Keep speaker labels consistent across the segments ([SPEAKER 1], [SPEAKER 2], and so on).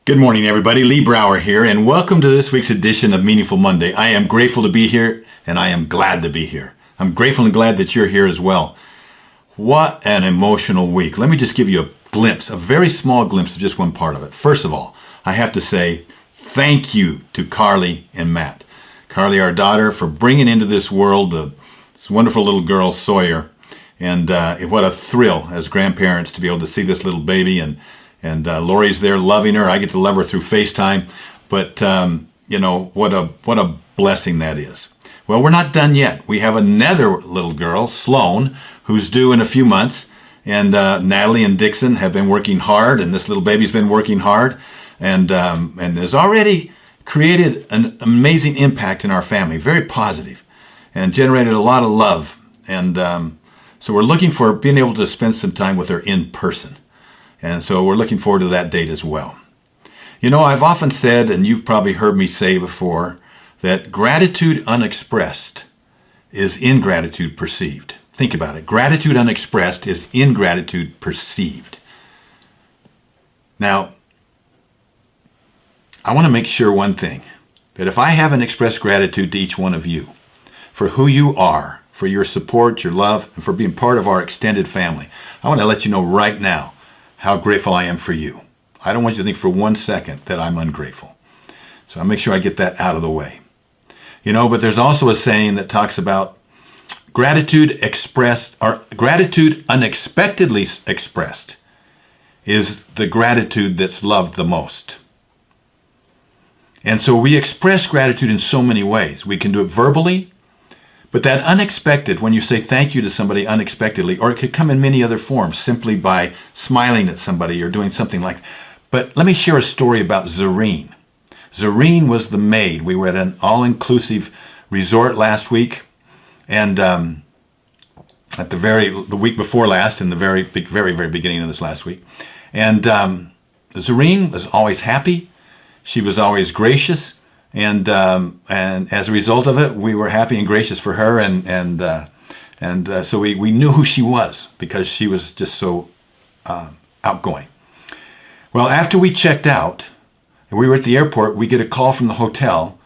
[SPEAKER 1] Good morning, everybody. Lee Brower here, and welcome to this week's edition of Meaningful Monday. I am grateful to be here, and I am glad to be here. I'm grateful and glad that you're here as well. What an emotional week. Let me just give you a glimpse, a very small glimpse of just one part of it. First of all, I have to say thank you to Carly and Matt. Carly, our daughter, for bringing into this world this wonderful little girl, Sawyer. And what a thrill as grandparents to be able to see this little baby. And Lori's there loving her. I get to love her through FaceTime. But, what a blessing that is. Well, we're not done yet. We have another little girl, Sloan, who's due in a few months. And Natalie and Dixon have been working hard, and this little baby's been working hard, and has already created an amazing impact in our family, very positive, and generated a lot of love. And so we're looking for being able to spend some time with her in person. And so we're looking forward to that date as well. You know, I've often said, and you've probably heard me say before, that gratitude unexpressed is ingratitude perceived. Think about it. Gratitude unexpressed is ingratitude perceived. Now, I want to make sure one thing, that if I haven't expressed gratitude to each one of you for who you are, for your support, your love, and for being part of our extended family, I want to let you know right now how grateful I am for you. I don't want you to think for 1 second that I'm ungrateful. So I'll make sure I get that out of the way. You know, but there's also a saying that talks about gratitude expressed, or gratitude unexpectedly expressed is the gratitude that's loved the most. And so we express gratitude in so many ways. We can do it verbally, but that unexpected, when you say thank you to somebody unexpectedly, or it could come in many other forms, simply by smiling at somebody or doing something like that. But let me share a story about Zerine. Zerine was the maid. We were at an all-inclusive resort last week, and at the week before last, in the very beginning of this last week. And Zerine was always happy. She was always gracious. And as a result of it, we were happy and gracious for her, and so we knew who she was because she was just so outgoing. Well, after we checked out, and we were at the airport, we get a call from the hotel,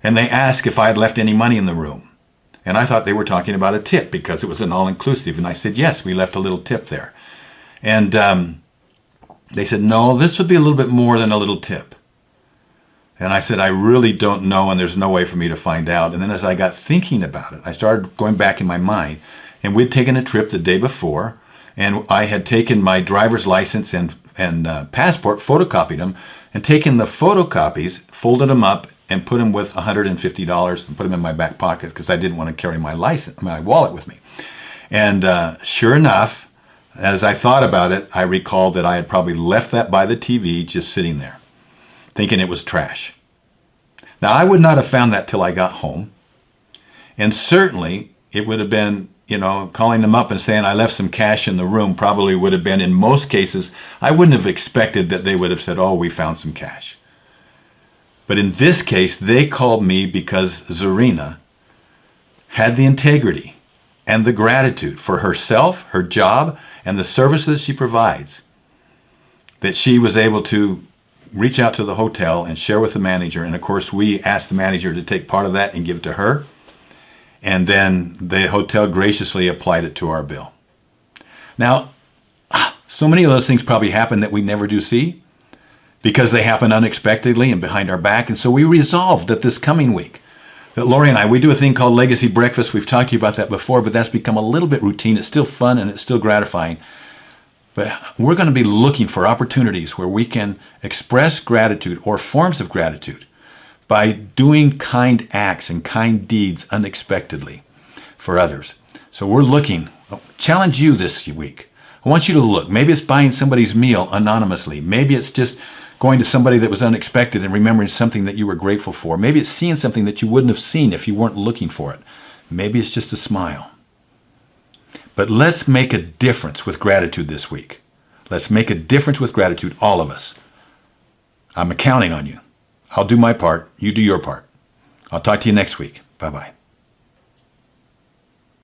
[SPEAKER 1] and they asked if I had left any money in the room. And I thought they were talking about a tip because it was an all-inclusive, and I said, yes, we left a little tip there. And they said, no, this would be a little bit more than a little tip. And I said, I really don't know, and there's no way for me to find out. And then as I got thinking about it, I started going back in my mind. And we'd taken a trip the day before, and I had taken my driver's license and passport, photocopied them, and taken the photocopies, folded them up, and put them with $150 and put them in my back pocket because I didn't want to carry my wallet with me. And sure enough, as I thought about it, I recalled that I had probably left that by the TV just sitting there, thinking it was trash. Now, I would not have found that till I got home. And certainly, it would have been, calling them up and saying I left some cash in the room probably would have been, in most cases, I wouldn't have expected that they would have said, oh, we found some cash. But in this case, they called me because Zerine had the integrity and the gratitude for herself, her job, and the services she provides, that she was able to reach out to the hotel and share with the manager. And of course, we asked the manager to take part of that and give it to her. And then the hotel graciously applied it to our bill. Now, so many of those things probably happen that we never do see because they happen unexpectedly and behind our back. And so we resolved that this coming week, that Lori and I, we do a thing called Legacy Breakfast. We've talked to you about that before, but that's become a little bit routine. It's still fun and it's still gratifying. But we're going to be looking for opportunities where we can express gratitude or forms of gratitude by doing kind acts and kind deeds unexpectedly for others. So we're looking, challenge you this week. I want you to look. Maybe it's buying somebody's meal anonymously. Maybe it's just going to somebody that was unexpected and remembering something that you were grateful for. Maybe it's seeing something that you wouldn't have seen if you weren't looking for it. Maybe it's just a smile. But let's make a difference with gratitude this week. Let's make a difference with gratitude, all of us. I'm counting on you. I'll do my part. You do your part. I'll talk to you next week. Bye-bye.